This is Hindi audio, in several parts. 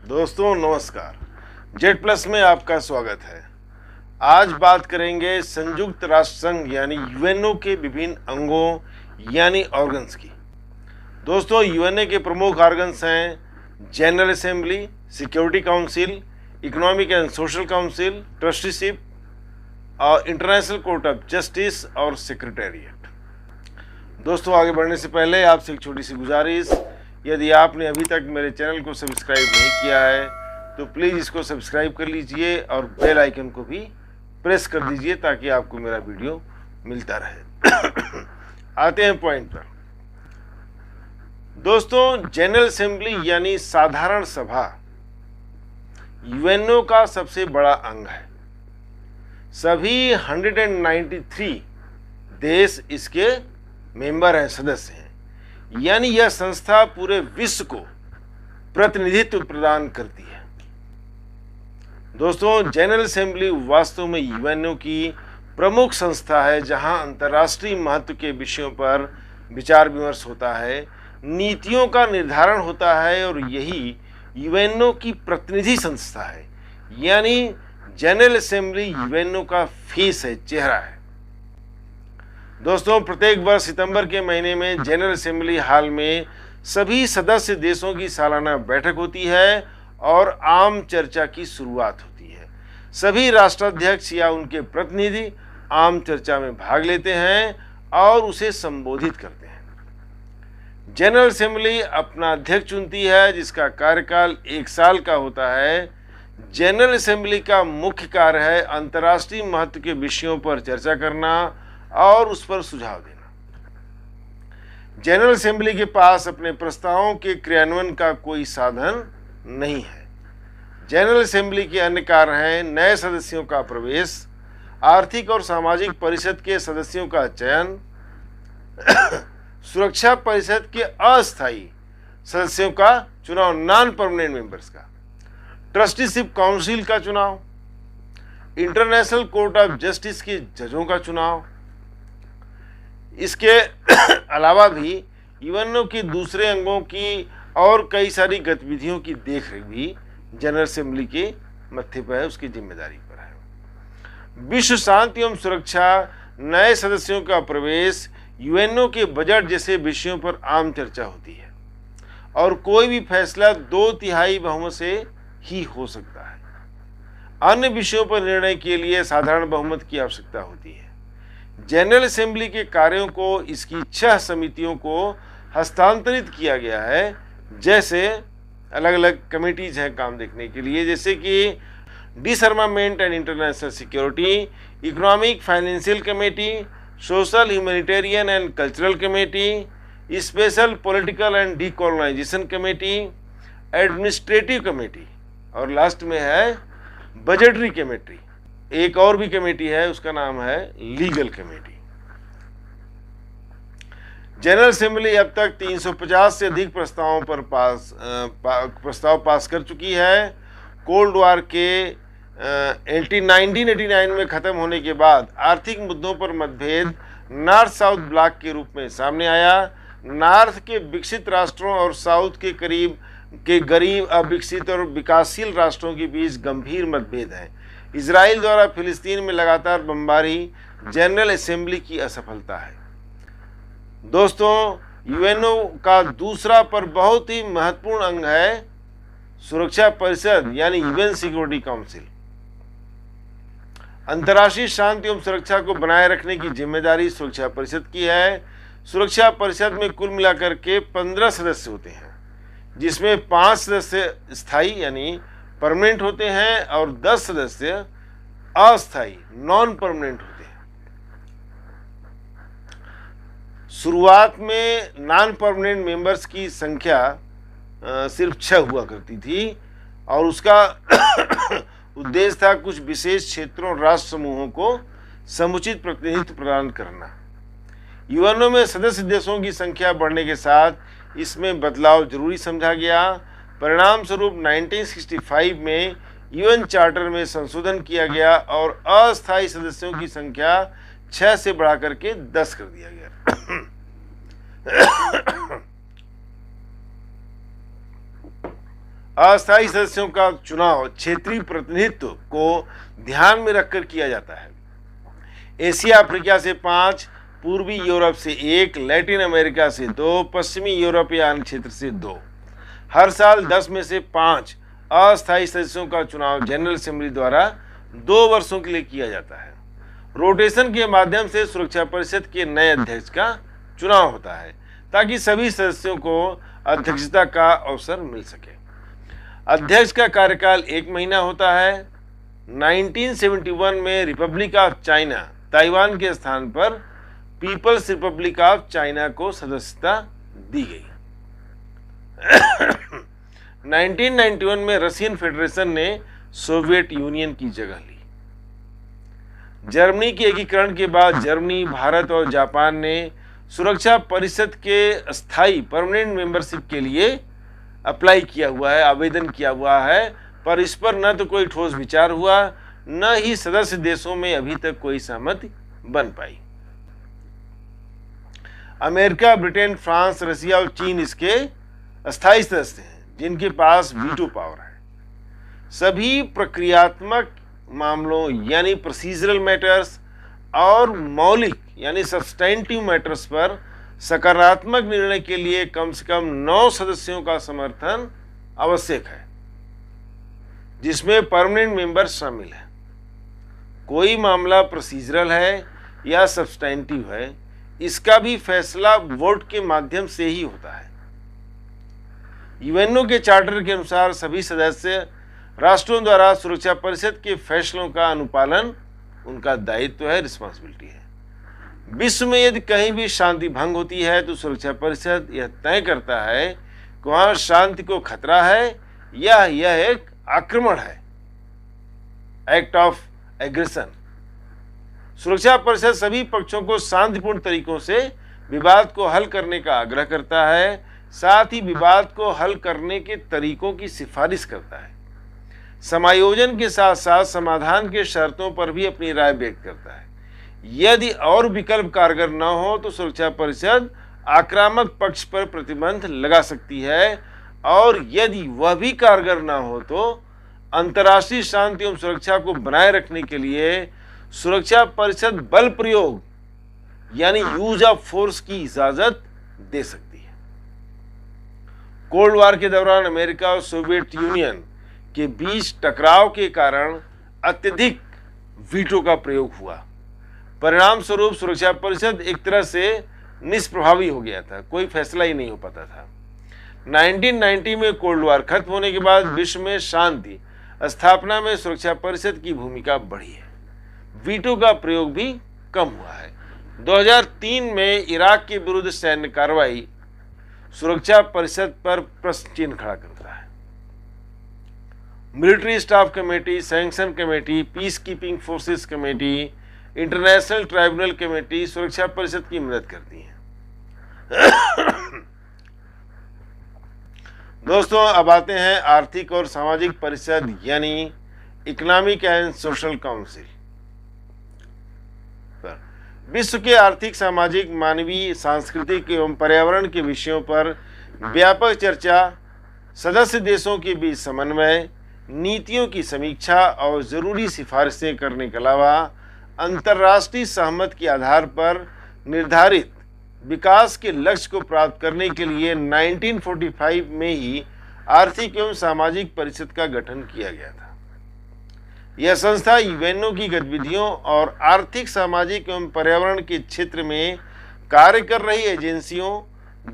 दोस्तों नमस्कार। जेड प्लस में आपका स्वागत है। आज बात करेंगे संयुक्त राष्ट्र संघ यानी यूएनओ के विभिन्न अंगों यानी ऑर्गन्स की। दोस्तों यूएनओ के प्रमुख ऑर्गन्स हैं general assembly, security council, economic and social council, trusteeship और इंटरनेशनल कोर्ट ऑफ जस्टिस और सेक्रेटेरिएट। दोस्तों आगे बढ़ने से पहले आपसे एक छोटी सी गुजारिश, यदि आपने अभी तक मेरे चैनल को सब्सक्राइब नहीं किया है तो प्लीज़ इसको सब्सक्राइब कर लीजिए और बेल आइकन को भी प्रेस कर दीजिए ताकि आपको मेरा वीडियो मिलता रहे। आते हैं पॉइंट पर। दोस्तों जनरल असेंबली यानी साधारण सभा यूएनओ का सबसे बड़ा अंग है। सभी 193 देश इसके मेंबर हैं, सदस्य हैं, यानी यह संस्था पूरे विश्व को प्रतिनिधित्व प्रदान करती है। दोस्तों जनरल असेंबली वास्तव में यूएनओ की प्रमुख संस्था है जहां अंतर्राष्ट्रीय महत्व के विषयों पर विचार विमर्श होता है, नीतियों का निर्धारण होता है और यही यूएनओ की प्रतिनिधि संस्था है। यानी जनरल असेंबली यूएनओ का फेस है, चेहरा है। दोस्तों प्रत्येक वर्ष सितंबर के महीने में जनरल असेंबली हाल में सभी सदस्य देशों की सालाना बैठक होती है और आम चर्चा की शुरुआत होती है। सभी राष्ट्राध्यक्ष या उनके प्रतिनिधि आम चर्चा में भाग लेते हैं और उसे संबोधित करते हैं। जनरल असेंबली अपना अध्यक्ष चुनती है जिसका कार्यकाल 1 साल का होता है। जनरल असेंबली का मुख्य कार्य है अंतर्राष्ट्रीय महत्व के विषयों पर चर्चा करना और उस पर सुझाव देना। जनरल असेंबली के पास अपने प्रस्तावों के क्रियान्वयन का कोई साधन नहीं है। जनरल असेंबली के अन्य कार्य हैं नए सदस्यों का प्रवेश, आर्थिक और सामाजिक परिषद के सदस्यों का चयन, सुरक्षा परिषद के अस्थायी सदस्यों का चुनाव, नॉन परमानेंट मेंबर्स का, ट्रस्टीशिप काउंसिल का चुनाव, इंटरनेशनल कोर्ट ऑफ जस्टिस के जजों का चुनाव। इसके अलावा भी यूएनओ की दूसरे अंगों की और कई सारी गतिविधियों की देखरेख भी जनरल असेंबली के मत्थे पर है, उसकी जिम्मेदारी पर है। विश्व शांति एवं सुरक्षा, नए सदस्यों का प्रवेश, यूएनओ के बजट जैसे विषयों पर आम चर्चा होती है और कोई भी फैसला 2/3 बहुमत से ही हो सकता है। अन्य विषयों पर निर्णय के लिए साधारण बहुमत की आवश्यकता होती है। जनरल असेंबली के कार्यों को इसकी 6 समितियों को हस्तांतरित किया गया है, जैसे अलग अलग कमेटीज हैं काम देखने के लिए, जैसे कि डिसआर्मामेंट and international security, economic financial committee, social humanitarian and cultural committee, special political and decolonisation committee, administrative committee और लास्ट में है बजटरी कमेटी। एक और भी कमेटी है, उसका नाम है लीगल कमेटी। जनरल असेंबली अब तक 350 से अधिक प्रस्तावों पर प्रस्ताव पास कर चुकी है। कोल्ड वॉर के 1989 में खत्म होने के बाद आर्थिक मुद्दों पर मतभेद नॉर्थ साउथ ब्लॉक के रूप में सामने आया। नॉर्थ के विकसित राष्ट्रों और साउथ के गरीब अविकसित और विकासशील राष्ट्रों के बीच गंभीर मतभेद हैं। इजराइल द्वारा फिलिस्तीन में लगातार बमबारी जनरल असेंबली की असफलता है। दोस्तों यूएनओ का दूसरा पर बहुत ही महत्वपूर्ण अंग है सुरक्षा परिषद यानी यूएन सिक्योरिटी काउंसिल। अंतर्राष्ट्रीय शांति एवं सुरक्षा को बनाए रखने की जिम्मेदारी सुरक्षा परिषद की है। सुरक्षा परिषद में कुल मिलाकर के 15 सदस्य होते हैं, जिसमें 5 सदस्य स्थायी यानी परमानेंट होते हैं और 10 सदस्य अस्थायी नॉन परमानेंट होते हैं। शुरुआत में नॉन परमानेंट मेंबर्स की संख्या सिर्फ 6 हुआ करती थी और उसका उद्देश्य था कुछ विशेष क्षेत्रों और राष्ट्र समूहों को समुचित प्रतिनिधित्व प्रदान करना। यूएनओ में सदस्य देशों की संख्या बढ़ने के साथ इसमें बदलाव जरूरी समझा गया। परिणाम स्वरूप 1965 में यूएन चार्टर में संशोधन किया गया और अस्थायी सदस्यों की संख्या 6 से बढ़ाकर के 10 कर दिया गया। अस्थायी सदस्यों का चुनाव क्षेत्रीय प्रतिनिधित्व को ध्यान में रखकर किया जाता है। एशिया अफ्रीका से 5, पूर्वी यूरोप से 1, लैटिन अमेरिका से 2, पश्चिमी यूरोपियन क्षेत्र से 2। हर साल 10 में से 5 अस्थायी सदस्यों का चुनाव जनरल असेंबली द्वारा 2 वर्षों के लिए किया जाता है। रोटेशन के माध्यम से सुरक्षा परिषद के नए अध्यक्ष का चुनाव होता है ताकि सभी सदस्यों को अध्यक्षता का अवसर मिल सके। अध्यक्ष का कार्यकाल 1 महीना होता है। 1971 में रिपब्लिक ऑफ चाइना ताइवान के स्थान पर पीपल्स रिपब्लिक ऑफ चाइना को सदस्यता दी गई। 1991 में रशियन फेडरेशन ने सोवियत यूनियन की जगह ली। जर्मनी के एकीकरण के बाद जर्मनी, भारत और जापान ने सुरक्षा परिषद के स्थायी परमानेंट मेंबरशिप के लिए अप्लाई किया हुआ है, आवेदन किया हुआ है, पर इस पर न तो कोई ठोस विचार हुआ, न ही सदस्य देशों में अभी तक कोई सहमति बन पाई। अमेरिका, ब्रिटेन, फ्रांस, रसिया और चीन इसके अस्थायी सदस्य हैं जिनके पास वीटो पावर है। सभी प्रक्रियात्मक मामलों यानी प्रोसीजरल मैटर्स और मौलिक यानी सब्सटेंटिव मैटर्स पर सकारात्मक निर्णय के लिए कम से कम 9 सदस्यों का समर्थन आवश्यक है, जिसमें परमानेंट मेंबर शामिल है। कोई मामला प्रोसीजरल है या सब्सटेंटिव है, इसका भी फैसला वोट के माध्यम से ही होता है। यूएनओ के चार्टर के अनुसार सभी सदस्य राष्ट्रों द्वारा सुरक्षा परिषद के फैसलों का अनुपालन उनका दायित्व है, रिस्पॉन्सिबिलिटी है। विश्व में यदि कहीं भी शांति भंग होती है तो सुरक्षा परिषद यह तय करता है कि वहां शांति को खतरा है या यह एक आक्रमण है, एक्ट ऑफ एग्रेशन। सुरक्षा परिषद सभी पक्षों को शांतिपूर्ण तरीकों से विवाद को हल करने का आग्रह करता है, साथ ही विवाद को हल करने के तरीकों की सिफारिश करता है। समायोजन के साथ साथ समाधान के शर्तों पर भी अपनी राय व्यक्त करता है। यदि और विकल्प कारगर न हो तो सुरक्षा परिषद आक्रामक पक्ष पर प्रतिबंध लगा सकती है, और यदि वह भी कारगर न हो तो अंतर्राष्ट्रीय शांति एवं सुरक्षा को बनाए रखने के लिए सुरक्षा परिषद बल प्रयोग यानी यूज ऑफ फोर्स की इजाजत दे सकती है। कोल्ड वॉर के दौरान अमेरिका और सोवियत यूनियन के बीच टकराव के कारण अत्यधिक वीटो का प्रयोग हुआ। परिणाम स्वरूप सुरक्षा परिषद एक तरह से निष्प्रभावी हो गया था, कोई फैसला ही नहीं हो पाता था। 1990 में कोल्ड वॉर खत्म होने के बाद विश्व में शांति स्थापना में सुरक्षा परिषद की भूमिका बढ़ी है, वीटो का प्रयोग भी कम हुआ है। 2003 में इराक के विरुद्ध सैन्य कार्रवाई सुरक्षा परिषद पर प्रश्न चिन्ह खड़ा करता है। Military staff committee, sanction committee, peace keeping forces committee, international tribunal committee सुरक्षा परिषद की मदद करती है। दोस्तों, अब आते हैं आर्थिक और सामाजिक परिषद यानी इकोनॉमिक एंड सोशल काउंसिल पर। विश्व के आर्थिक, सामाजिक, मानवीय, सांस्कृतिक एवं पर्यावरण के विषयों पर व्यापक चर्चा, सदस्य देशों के बीच समन्वय, नीतियों की समीक्षा और जरूरी सिफारिशें करने के अलावा अंतर्राष्ट्रीय सहमति के आधार पर निर्धारित विकास के लक्ष्य को प्राप्त करने के लिए 1945 में ही आर्थिक एवं सामाजिक परिषद का गठन किया गया था। यह संस्था यूएनओ की गतिविधियों और आर्थिक, सामाजिक एवं पर्यावरण के क्षेत्र में कार्य कर रही एजेंसियों,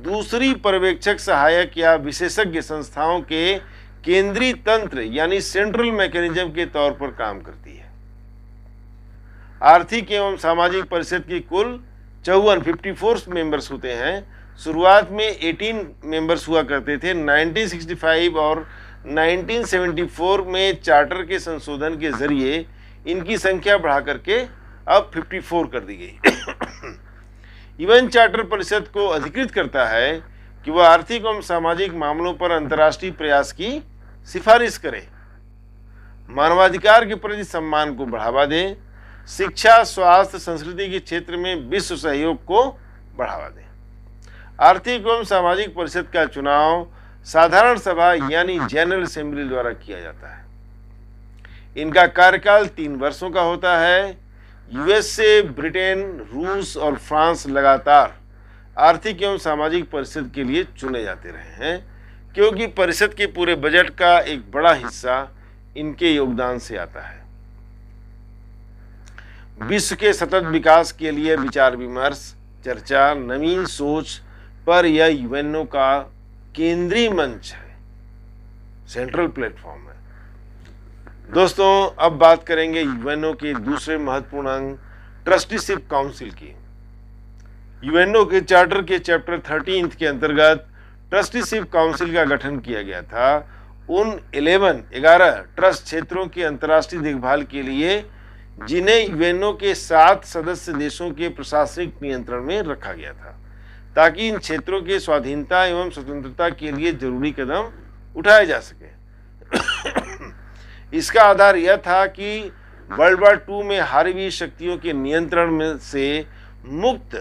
दूसरी पर्यवेक्षक, सहायक या विशेषज्ञ संस्थाओं के केंद्रीय तंत्र यानी सेंट्रल मैकेनिज्म के तौर पर काम करती है। आर्थिक एवं सामाजिक परिषद की कुल 54 मेंबर्स होते हैं। शुरुआत में 18 मेंबर्स हुआ करते थे। 1965 और 1974 में चार्टर के संशोधन के जरिए इनकी संख्या बढ़ा करके अब 54 कर दी गई। यूएन चार्टर परिषद को अधिकृत करता है कि वह आर्थिक एवं सामाजिक मामलों पर अंतर्राष्ट्रीय प्रयास की सिफारिश करे, मानवाधिकार के प्रति सम्मान को बढ़ावा दे, शिक्षा, स्वास्थ्य, संस्कृति के क्षेत्र में विश्व सहयोग को बढ़ावा दे। आर्थिक एवं सामाजिक परिषद का चुनाव साधारण सभा यानी जनरल असेंबली द्वारा किया जाता है। इनका कार्यकाल 3 वर्षों का होता है। यूएस से ब्रिटेन, रूस और फ्रांस लगातार आर्थिक एवं सामाजिक परिषद के लिए चुने जाते रहे हैं, क्योंकि परिषद के पूरे बजट का एक बड़ा हिस्सा इनके योगदान से आता है। विश्व के सतत विकास के लिए विचार विमर्श, चर्चा, नवीन सोच पर यह यूएनओ का केंद्रीय मंच है, सेंट्रल प्लेटफॉर्म है। दोस्तों, अब बात करेंगे यूएनओ के दूसरे महत्वपूर्ण अंग ट्रस्टीशिप काउंसिल की। यूएनओ के चार्टर के चैप्टर 13 के अंतर्गत ट्रस्टीशिप काउंसिल का गठन किया गया था। उन 11 ट्रस्ट क्षेत्रों की अंतर्राष्ट्रीय देखभाल के लिए जिन्हें यूएनओ के 7 सदस्य देशों के प्रशासनिक नियंत्रण में रखा गया था, ताकि इन क्षेत्रों के स्वाधीनता एवं स्वतंत्रता के लिए जरूरी कदम उठाए जा सके। इसका आधार यह था कि वर्ल्ड वार II में हारी हुई शक्तियों के नियंत्रण में से मुक्त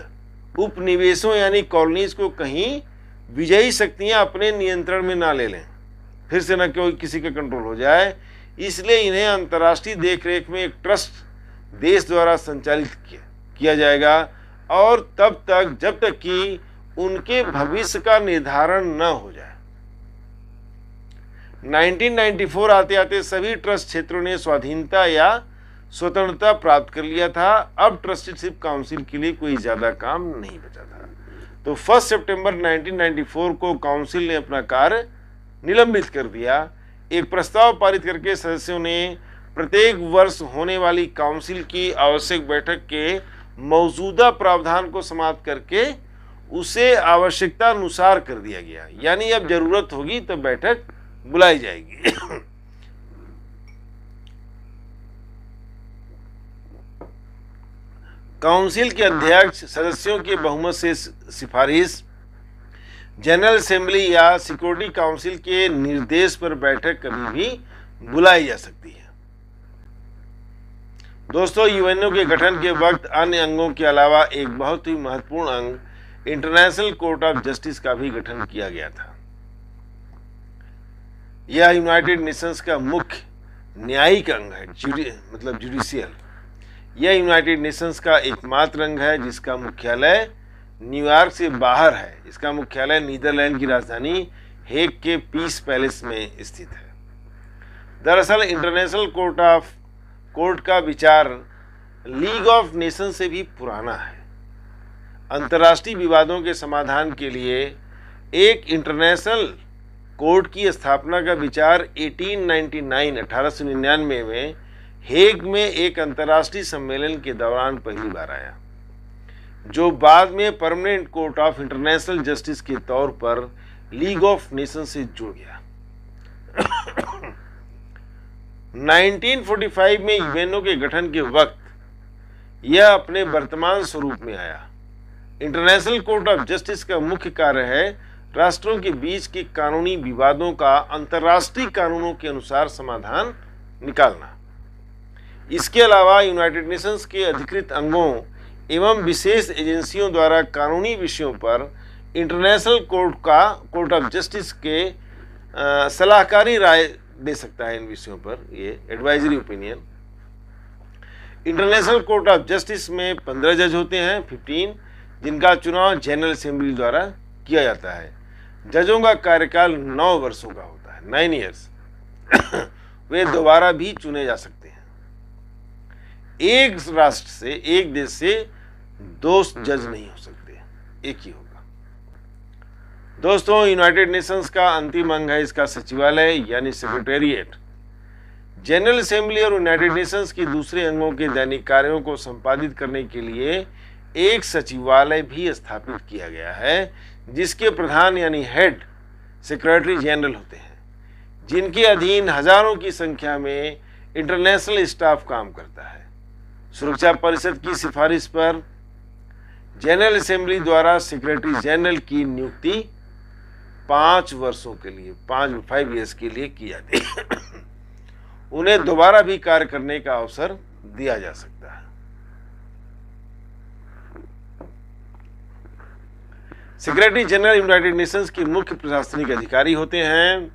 उपनिवेशों यानी कॉलोनीज को कहीं विजयी शक्तियां अपने नियंत्रण में ना ले लें, फिर से न कोई किसी का कंट्रोल हो जाए। इसलिए इन्हें अंतर्राष्ट्रीय देखरेख में एक ट्रस्ट देश द्वारा संचालित किया जाएगा, और तब तक जब तक कि उनके भविष्य का निर्धारण न हो जाए। 1994 आते आते सभी ट्रस्ट क्षेत्रों ने स्वाधीनता या स्वतंत्रता प्राप्त कर लिया था। अब ट्रस्टीशिप काउंसिल के लिए कोई ज्यादा काम नहीं बचा था। तो 1 सितंबर 1994 को काउंसिल ने अपना कार्य निलंबित कर दिया। एक प्रस्ताव पारित करके सदस्यों ने प्रत्येक वर्ष होने वाली काउंसिल की आवश्यक बैठक के मौजूदा प्रावधान को समाप्त करके उसे आवश्यकता अनुसार कर दिया गया, यानी अब जरूरत होगी तो बैठक बुलाई जाएगी। काउंसिल के अध्यक्ष सदस्यों के बहुमत से सिफारिश, जनरल असेंबली या सिक्योरिटी काउंसिल के निर्देश पर बैठक कभी भी बुलाई जा सकती है। दोस्तों, यूएनओ के गठन के वक्त अन्य अंगों के अलावा एक बहुत ही महत्वपूर्ण अंग इंटरनेशनल कोर्ट ऑफ जस्टिस का भी गठन किया गया था। यह यूनाइटेड नेशंस का मुख्य न्यायिक अंग है, मतलब जुडिशियल। यह यूनाइटेड नेशंस का एकमात्र अंग है जिसका मुख्यालय न्यूयॉर्क से बाहर है। इसका मुख्यालय नीदरलैंड की राजधानी हेग के पीस पैलेस में स्थित है। दरअसल इंटरनेशनल कोर्ट का विचार लीग ऑफ नेशन से भी पुराना है। अंतर्राष्ट्रीय विवादों के समाधान के लिए एक इंटरनेशनल कोर्ट की स्थापना का विचार 1899 में हेग में एक अंतर्राष्ट्रीय सम्मेलन के दौरान पहली बार आया, जो बाद में permanent court of international justice के तौर पर लीग ऑफ नेशन से जुड़ गया। 1945 में यूएनओ के गठन के वक्त यह अपने वर्तमान स्वरूप में आया। इंटरनेशनल कोर्ट ऑफ जस्टिस का मुख्य कार्य है राष्ट्रों के बीच के कानूनी विवादों का अंतर्राष्ट्रीय कानूनों के अनुसार समाधान निकालना। इसके अलावा यूनाइटेड नेशंस के अधिकृत अंगों एवं विशेष एजेंसियों द्वारा कानूनी विषयों पर इंटरनेशनल कोर्ट ऑफ जस्टिस के सलाहकारी राय दे सकता है। इन विषयों पर ये advisory opinion. International court of justice में 15 जज होते हैं, 15, जिनका चुनाव जनरल असेंबली द्वारा किया जाता है। जजों का कार्यकाल 9 वर्षों का होता है, 9 ईयर्स। वे दोबारा भी चुने जा सकते हैं। एक राष्ट्र से, एक देश से 2 जज नहीं हो सकते, एक ही होगा। दोस्तों, यूनाइटेड नेशंस का अंतिम अंग है इसका सचिवालय यानी सेक्रेटेरिएट। जनरल असेंबली और यूनाइटेड नेशंस के दूसरे अंगों के दैनिक कार्यों को संपादित करने के लिए एक सचिवालय भी स्थापित किया गया है, जिसके प्रधान यानी हेड सेक्रेटरी जनरल होते हैं, जिनके अधीन हजारों की संख्या में इंटरनेशनल स्टाफ काम करता है। सुरक्षा परिषद की सिफारिश पर जनरल असेंबली द्वारा सेक्रेटरी जनरल की नियुक्ति 5 वर्षों के लिए, 5 ईयर्स के लिए की जाती है। उन्हें दोबारा भी कार्य करने का अवसर दिया जा सकता है। सेक्रेटरी जनरल यूनाइटेड नेशंस के मुख्य प्रशासनिक अधिकारी होते हैं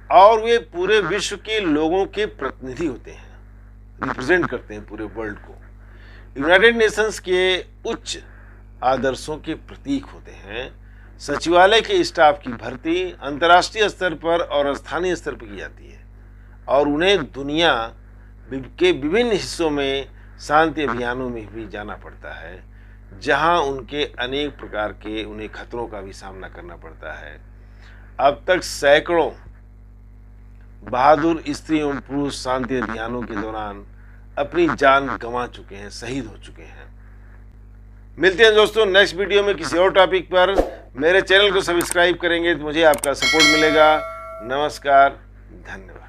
और वे पूरे विश्व के लोगों के प्रतिनिधि होते हैं, रिप्रेजेंट करते हैं पूरे वर्ल्ड को। यूनाइटेड नेशंस के उच्च आदर्शों के प्रतीक होते हैं। सचिवालय के स्टाफ की भर्ती अंतर्राष्ट्रीय स्तर पर और स्थानीय स्तर पर की जाती है और उन्हें दुनिया के विभिन्न हिस्सों में शांति अभियानों में भी जाना पड़ता है, जहां उनके अनेक प्रकार के उन्हें खतरों का भी सामना करना पड़ता है। अब तक सैकड़ों बहादुर स्त्री एवं पुरुष शांति अभियानों के दौरान अपनी जान गंवा चुके हैं, शहीद हो चुके हैं। मिलते हैं दोस्तों नेक्स्ट वीडियो में किसी और टॉपिक पर। मेरे चैनल को सब्सक्राइब करेंगे तो मुझे आपका सपोर्ट मिलेगा। नमस्कार, धन्यवाद।